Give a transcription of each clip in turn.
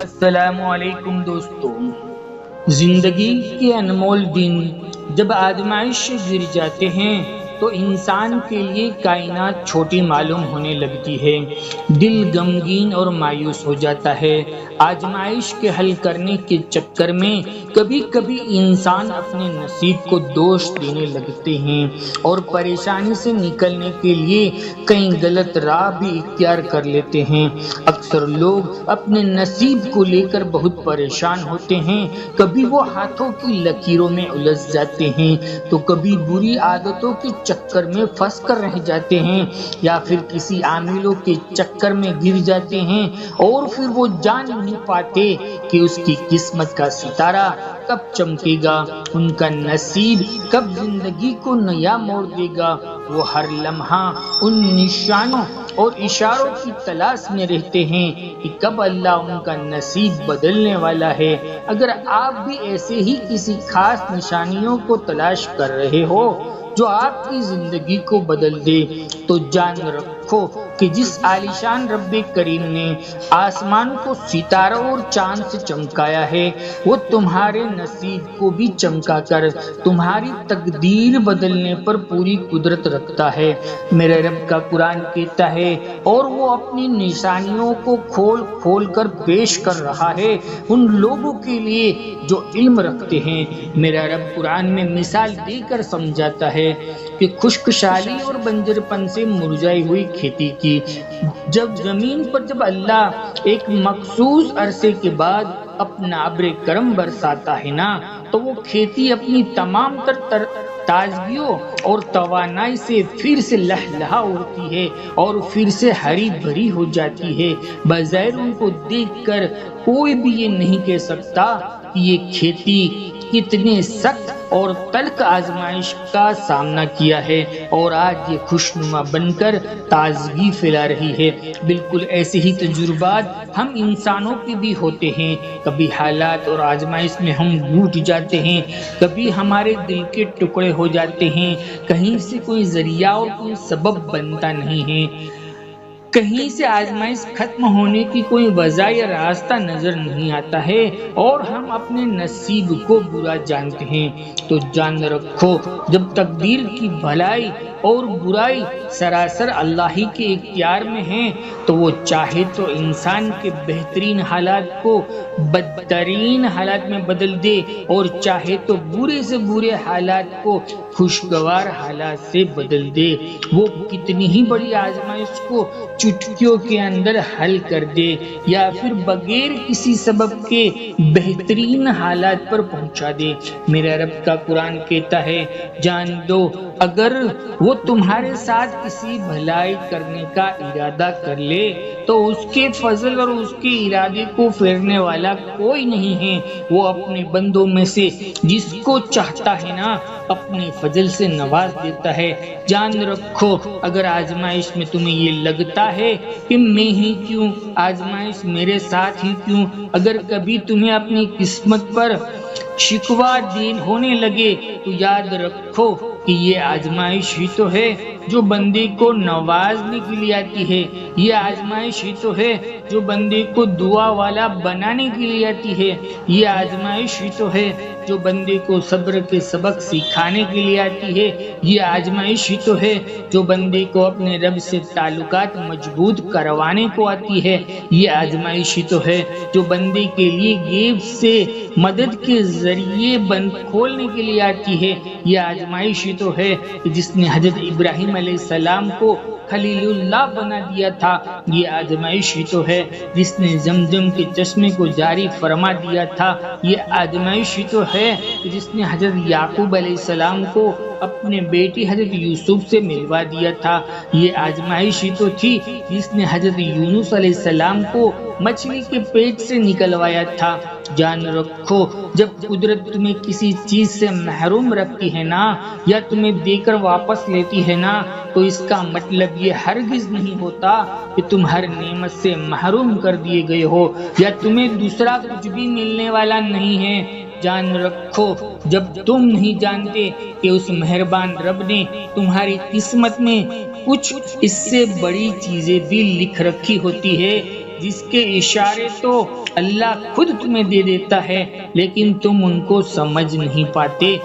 السلام علیکم دوستو، زندگی کے انمول دن جب آزمائش سے گر جاتے ہیں تو انسان کے لیے کائنات چھوٹی معلوم ہونے لگتی ہے، دل غمگین اور مایوس ہو جاتا ہے۔ آزمائش کے حل کرنے کے چکر میں کبھی کبھی انسان اپنے نصیب کو دوش دینے لگتے ہیں اور پریشانی سے نکلنے کے لیے کئی غلط راہ بھی اختیار کر لیتے ہیں۔ اکثر لوگ اپنے نصیب کو لے کر بہت پریشان ہوتے ہیں، کبھی وہ ہاتھوں کی لکیروں میں الجھ جاتے ہیں تو کبھی بری عادتوں کے چکر میں پھنس کر رہ جاتے ہیں یا پھر کسی عاملوں کے چکر میں گر جاتے ہیں اور پھر وہ جان نہیں پاتے کہ اس کی قسمت کا ستارہ کب چمکے گا، ان کا نصیب کب زندگی کو نیا موڑ دے گا۔ وہ ہر لمحہ ان نشانوں اور اشاروں کی تلاش میں رہتے ہیں کہ کب اللہ ان کا نصیب بدلنے والا ہے۔ اگر آپ بھی ایسے ہی کسی خاص نشانیوں کو تلاش کر رہے ہو جو آپ کی زندگی کو بدل دے تو جان رکھو کہ جس عالیشان رب کریم نے آسمان کو ستاروں اور چاند سے چمکایا ہے وہ تمہارے نصیب کو بھی چمکا کر تمہاری تقدیر بدلنے پر پوری قدرت رکھتا ہے۔ میرے رب کا قرآن کہتا ہے اور وہ اپنی نشانیوں کو کھول کھول کر پیش کر رہا ہے ان لوگوں کے لیے جو علم رکھتے ہیں۔ میرا رب قرآن میں مثال دے کر سمجھاتا ہے کہ خشک سالی اور بنجر پن سے مرجھائی ہوئی کھیتی کی جب زمین پر اللہ ایک مخصوص عرصے کے بعد اپنا ابر کرم برساتا ہے نا تو وہ کھیتی اپنی تمام تر تازگیوں اور توانائی سے پھر سے لہلہا اٹھتی ہے اور پھر سے ہری بھری ہو جاتی ہے۔ بظاہر ان کو دیکھ کر کوئی بھی یہ نہیں کہہ سکتا کہ یہ کھیتی کتنے سخت اور تلخ آزمائش کا سامنا کیا ہے اور آج یہ خوشنما بن کر تازگی پھیلا رہی ہے۔ بالکل ایسے ہی تجربات ہم انسانوں کے بھی ہوتے ہیں، کبھی حالات اور آزمائش میں ہم ٹوٹ جاتے ہیں، کبھی ہمارے دل کے ٹکڑے ہو جاتے ہیں، کہیں سے کوئی ذریعہ اور کوئی سبب بنتا نہیں ہے، کہیں سے آزمائش ختم ہونے کی کوئی وجہ یا راستہ نظر نہیں آتا ہے اور ہم اپنے نصیب کو برا جانتے ہیں تو جان رکھو جب تقدیر کی بھلائی اور برائی سراسر اللہ ہی کے اختیار میں ہیں تو وہ چاہے تو انسان کے بہترین حالات کو بدترین حالات میں بدل دے اور چاہے تو برے سے برے حالات کو خوشگوار حالات سے بدل دے۔ وہ کتنی ہی بڑی آزمائش کو چٹکیوں کے اندر حل کر دے یا پھر بغیر کسی سبب کے بہترین حالات پر پہنچا دے۔ میرا رب کا قرآن کہتا ہے جان دو اگر وہ تمہارے ساتھ کسی بھلائی کرنے کا ارادہ کر لے تو اس کے فضل اور اس کے ارادے کو پھیرنے والا کوئی نہیں ہے۔ وہ اپنے بندوں میں سے جس کو چاہتا ہے نا اپنے فضل سے نواز دیتا ہے۔ جان رکھو اگر آزمائش میں تمہیں یہ لگتا ہے کہ میں ہی کیوں، آزمائش میرے ساتھ ہی کیوں، اگر کبھی تمہیں اپنی قسمت پر شکوہ دین ہونے لگے تو یاد رکھو کہ یہ آزمائش ہی تو ہے جو بندے کو نوازنے کے لیے آتی ہے، یہ آزمائش ہی تو ہے جو بندے کو دعا والا بنانے کے لیے آتی ہے، یہ آزمائش ہی تو ہے جو بندے کو صبر کے سبق سکھانے کے لیے آتی ہے، یہ آزمائش ہی تو ہے جو بندے کو اپنے رب سے تعلقات مضبوط کروانے کو آتی ہے، یہ آزمائش ہی تو ہے جو بندے کے لیے غیب سے مدد کے ذریعے بند کھولنے کے لیے آتی ہے، یہ آزمائش ہی تو ہے جس نے حضرت ابراہیم علیہ السلام کو خلیل اللہ بنا دیا تھا، یہ آزمائش ہی تو ہے جس نے زمزم کے چشمے کو جاری فرما دیا تھا، یہ آزمائش ہی تو ہے جس نے حضرت یعقوب علیہ السلام کو اپنے بیٹی حضرت یوسف سے ملوا دیا تھا، یہ آزمائش ہی تو تھی جس نے حضرت یونس علیہ السلام کو مچھلی کے پیٹ سے نکلوایا تھا۔ جان رکھو جب قدرت تمہیں کسی چیز سے محروم رکھتی ہے نا یا تمہیں دے کر واپس لیتی ہے نا تو اس کا مطلب یہ ہرگز نہیں ہوتا کہ تم ہر نعمت سے محروم کر دیے گئے ہو یا تمہیں دوسرا کچھ بھی ملنے والا نہیں ہے۔ جان رکھو جب تم نہیں جانتے کہ اس مہربان رب نے تمہاری قسمت میں کچھ اس سے بڑی چیزیں بھی لکھ رکھی ہوتی ہے جس کے اشارے تو اللہ خود تمہیں دے دیتا ہے، لیکن تم ان کو سمجھ نہیں پاتے۔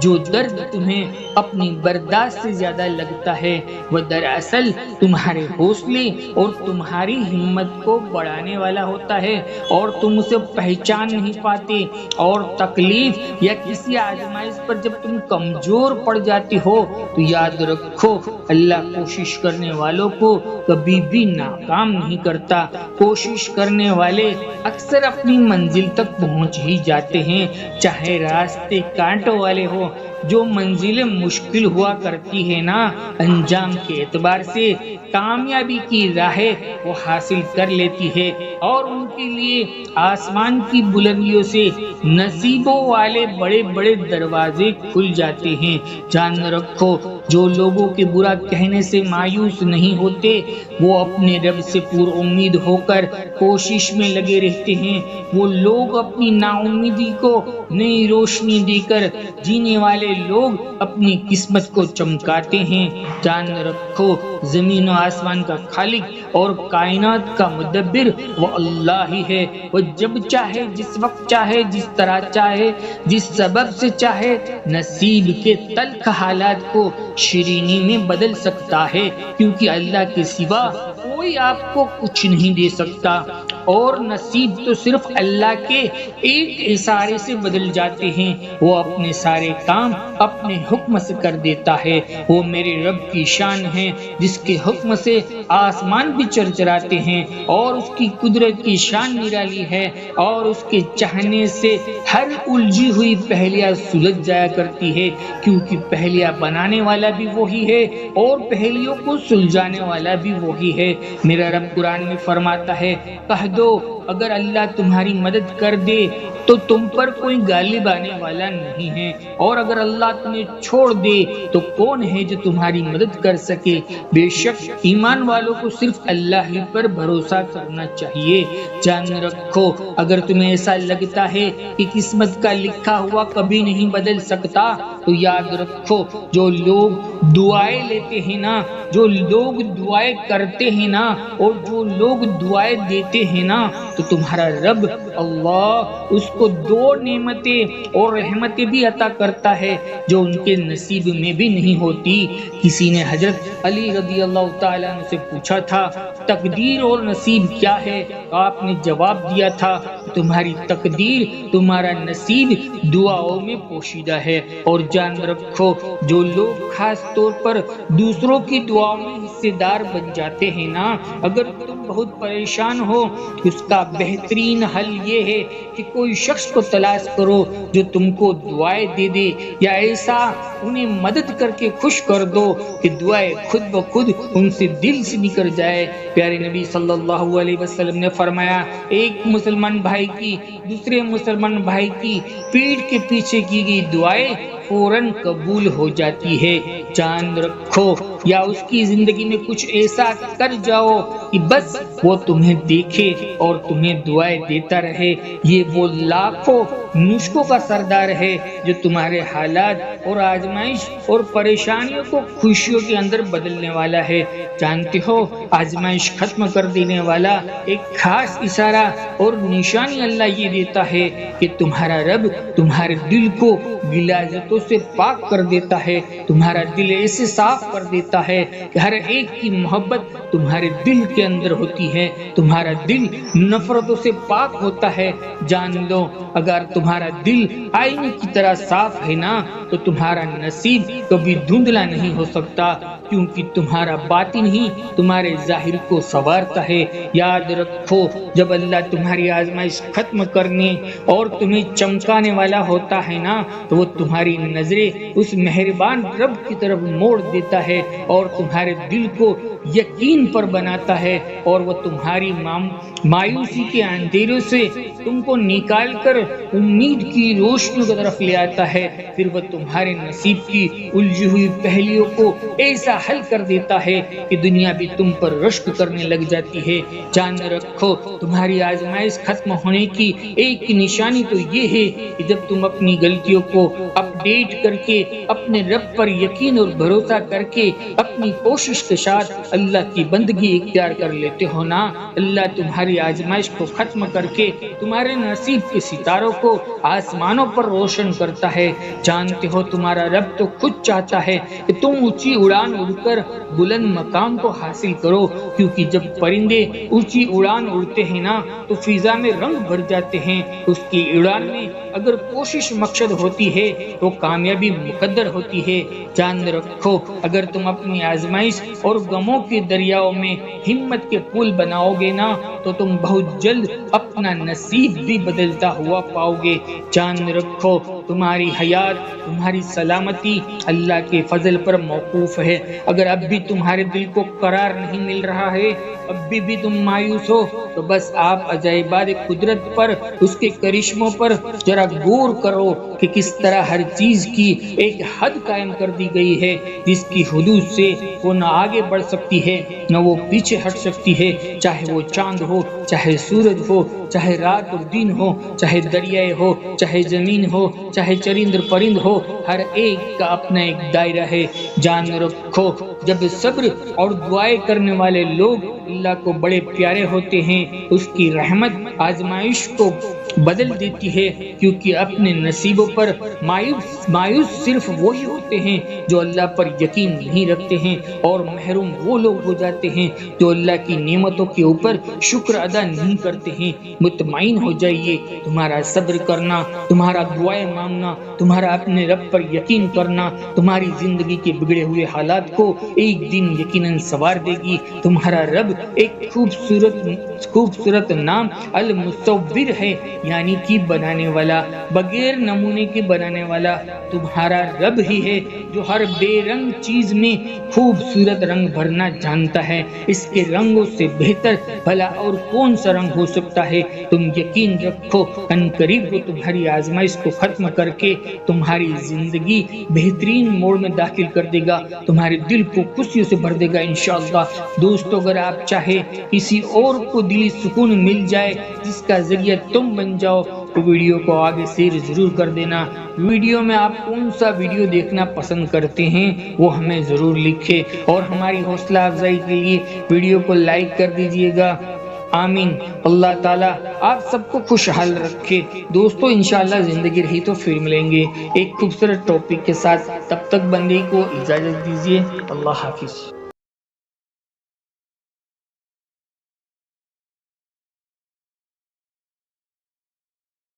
جو درد تمہیں اپنی برداشت سے زیادہ لگتا ہے وہ دراصل تمہارے حوصلے اور تمہاری ہمت کو بڑھانے والا ہوتا ہے، اور تم اسے پہچان نہیں پاتے۔ اور تکلیف یا کسی آزمائش پر جب تم کمزور پڑ جاتے ہو تو یاد رکھو اللہ کوشش کرنے والوں کو کبھی بھی ناکام نہیں کرتا۔ کوشش کرنے والے اکثر اپنی منزل تک پہنچ ہی جاتے ہیں، چاہے راستے کانٹوں والے ہو۔ جو منزلیں مشکل ہوا کرتی ہے نا، انجام کے اعتبار سے کامیابی کی راہ وہ حاصل کر لیتی ہے، اور ان کے لیے آسمان کی بلندیوں سے نصیبوں والے بڑے بڑے دروازے کھل جاتے ہیں۔ جان رکھو جو لوگوں کے برا کہنے سے مایوس نہیں ہوتے وہ اپنے رب سے پور امید ہو کر کوشش میں لگے رہتے ہیں۔ وہ لوگ اپنی نا امیدی کو نئی روشنی دے کر جینے والے لوگ اپنی قسمت کو چمکاتے ہیں۔ جان رکھو زمین و آسمان کا خالق اور کائنات کا مدبر وہ اللہ ہی ہے۔ وہ جب چاہے، جس وقت چاہے، جس طرح چاہے، جس سبب سے چاہے نصیب کے تلخ حالات کو شیرینی میں بدل سکتا ہے، کیونکہ اللہ کے سوا کوئی آپ کو کچھ نہیں دے سکتا، اور نصیب تو صرف اللہ کے ایک اشارے سے بدل جاتے ہیں۔ وہ اپنے سارے کام اپنے حکم سے کر دیتا ہے۔ وہ میرے رب کی شان ہے جس کے حکم سے آسمان بھی چرچراتے ہیں، اور اس کی قدرت کی شان نرالی ہے، اور اس کے چاہنے سے ہر الجھی ہوئی پہلیاں سلجھ جایا کرتی ہے، کیونکہ پہلیاں بنانے والا بھی وہی ہے اور پہلیوں کو سلجھانے والا بھی وہی ہے۔ میرا رب قرآن میں فرماتا ہے، کہہ دو اگر اللہ تمہاری مدد کر دے تو تم پر کوئی غالب آنے والا نہیں ہے، اور اگر اللہ تمہیں چھوڑ دے تو کون ہے جو تمہاری مدد کر سکے۔ بے شک ایمان والوں کو صرف اللہ ہی پر بھروسہ کرنا چاہیے۔ جان رکھو اگر تمہیں ایسا لگتا ہے کہ قسمت کا لکھا ہوا کبھی نہیں بدل سکتا تو یاد رکھو جو لوگ دعائیں لیتے ہیں نا، جو لوگ دعائیں کرتے ہیں نا، اور جو لوگ دعائیں دیتے ہیں نا، تو تمہارا رب اللہ اس کو دو نعمتیں اور رحمتیں بھی عطا کرتا ہے جو ان کے نصیب میں بھی نہیں ہوتی۔ کسی نے حضرت علی رضی اللہ تعالیٰ عنہ سے پوچھا تھا تقدیر اور نصیب کیا ہے؟ آپ نے جواب دیا تھا تمہاری تقدیر، تمہارا نصیب دعاؤں میں پوشیدہ ہے۔ اور جان رکھو جو لوگ خاص طور پر دوسروں کی دعاؤں میں حصے دار بن جاتے ہیں نا، اگر تم بہت پریشان ہو اس کا بہترین حل یہ ہے کہ کوئی شخص کو تلاش کرو جو تم کو دعائیں دے دے، یا ایسا انہیں مدد کر کے خوش کر دو کہ دعائیں خود بخود ان سے دل سے نکل جائے۔ پیارے نبی صلی اللہ علیہ وسلم نے فرمایا ایک مسلمان بھائی کی دوسرے مسلمان بھائی کی پیٹھ کے پیچھے کی گئی دعائیں فوراً قبول ہو جاتی ہے۔ جان رکھو یا اس کی زندگی میں کچھ ایسا کر جاؤ کہ بس وہ تمہیں دیکھے اور تمہیں دعائیں دیتا رہے۔ یہ وہ لاکھوں نسخوں کا سردار ہے جو تمہارے حالات اور آزمائش اور پریشانیوں کو خوشیوں کے اندر بدلنے والا ہے۔ جانتے ہو آزمائش ختم کر دینے والا ایک خاص اشارہ اور نشانی اللہ یہ دیتا ہے کہ تمہارا رب تمہارے دل کو غلاظتوں سے پاک کر دیتا ہے، تمہارا دل ایسے صاف کر دیتا ہے کہ ہر ایک کی محبت تمہارے دل کے اندر ہوتی ہے، تمہارا دل نفرتوں سے پاک ہوتا ہے۔ جان لو اگر تمہارا دل آئینے کی طرح صاف ہے نا تو تمہارا نصیب کبھی دھندلا نہیں ہو سکتا، کیونکہ تمہارا باطن ہی تمہارے ظاہر کو سنوارتا ہے۔ یاد رکھو جب اللہ تمہاری آزمائش ختم کرنے اور تمہیں چمکانے والا ہوتا ہے نا تو وہ تمہاری نظریں اس مہربان رب کی طرف موڑ دیتا ہے اور تمہارے دل کو یقین پر بناتا ہے، اور وہ تمہاری مایوسی کے اندھیروں سے تم کو نکال کر امید کی روشنی کی طرف لے آتا ہے۔ پھر وہ تمہارے نصیب کی الجھی ہوئی پہلیوں کو ایسا حل کر دیتا ہے کہ دنیا بھی تم پر رشک کرنے لگ جاتی ہے۔ جان رکھو تمہاری آزمائش ختم ہونے کی ایک نشانی تو یہ ہے کہ جب تم اپنی غلطیوں کو اپڈیٹ کر کے اپنے رب پر یقین اور بھروسہ کر کے اپنی کوشش کے ساتھ اللہ کی بندگی اختیار کر لیتے ہو نا، اللہ تمہاری آزمائش کو ختم کر کے تمہارے نصیب کے ستاروں کو آسمانوں پر روشن کرتا ہے۔ جانتے ہو تمہارا رب تو خود چاہتا ہے کہ تم اونچی اڑان اڑ کر بلند مقام کو حاصل کرو، کیونکہ جب پرندے اونچی اڑان اڑتے ہیں نا تو فضا میں رنگ بھر جاتے ہیں۔ اس کی اڑان میں اگر کوشش مقصد ہوتی ہے تو کامیابی مقدر ہوتی ہے۔ جان رکھو اگر تم اپنی آزمائش اور غموں کے دریاؤں میں ہمت کے پل بناؤ گے نا تو تم بہت جلد اپنا نصیب بھی بدلتا ہوا پاؤ گے۔ جان رکھو تمہاری حیات، تمہاری سلامتی اللہ کے فضل پر موقوف ہے۔ اگر اب بھی تمہارے دل کو قرار نہیں مل رہا ہے، اب بھی تم مایوس ہو، تو بس آپ عجائبات قدرت پر، اس کے کرشموں پر ذرا غور کرو کہ کس طرح ہر چیز کی ایک حد قائم کر دی گئی ہے، جس کی حدود سے وہ نہ آگے بڑھ سکتی ہے نہ وہ پیچھے ہٹ سکتی ہے، چاہے وہ چاند ہو، چاہے سورج ہو، چاہے رات اور دن ہو، چاہے دریائے ہو، چاہے زمین ہو، چاہے چرند پرند ہو، ہر ایک کا اپنا ایک دائرہ ہے۔ جان رکھو جب صبر اور دعائیں کرنے والے لوگ اللہ کو بڑے پیارے ہوتے ہیں، اس کی رحمت آزمائش کو بدل دیتی ہے، کیونکہ اپنے نصیبوں پر مایوس صرف وہی ہوتے ہیں جو اللہ پر یقین نہیں رکھتے ہیں، اور محروم وہ لوگ ہو جاتے ہیں جو اللہ کی نعمتوں کے اوپر شکر ادا نہیں کرتے ہیں۔ مطمئن ہو جائیے، تمہارا صبر کرنا، تمہارا دعائیں مانگنا، تمہارا اپنے رب پر یقین کرنا تمہاری زندگی کے بگڑے ہوئے حالات کو ایک دن یقیناً سنوار دے گی۔ تمہارا رب ایک خوبصورت نام المصور ہے، یعنی کہ بنانے والا، بغیر نمونے کے بنانے والا تمہارا رب ہی ہے جو ہر بے رنگ چیز میں خوبصورت رنگ بھرنا جانتا ہے۔ اس کے رنگوں سے بہتر بھلا اور کون سا رنگ ہو سکتا ہے؟ تم یقین رکھو ان قریب وہ تمہاری آزمائش کو ختم کر کے تمہاری زندگی بہترین موڑ میں داخل کر دے گا، تمہارے دل کو خوشیوں سے بھر دے گا انشاءاللہ۔ دوستو اگر آپ چاہے کسی اور کو دلی سکون مل جائے جس کا ذریعہ تم بن جاؤ تو ویڈیو کو آگے شیئر ضرور کر دینا۔ ویڈیو میں آپ کون سا ویڈیو دیکھنا پسند کرتے ہیں وہ ہمیں ضرور لکھیں، اور ہماری حوصلہ افزائی کے لیے ویڈیو کو لائک کر دیجئے گا۔ آمین۔ اللہ تعالیٰ آپ سب کو خوشحال رکھے۔ دوستو انشاءاللہ زندگی رہی تو پھر ملیں گے ایک خوبصورت ٹاپک کے ساتھ، تب تک بندے کو اجازت دیجیے۔ اللہ حافظ۔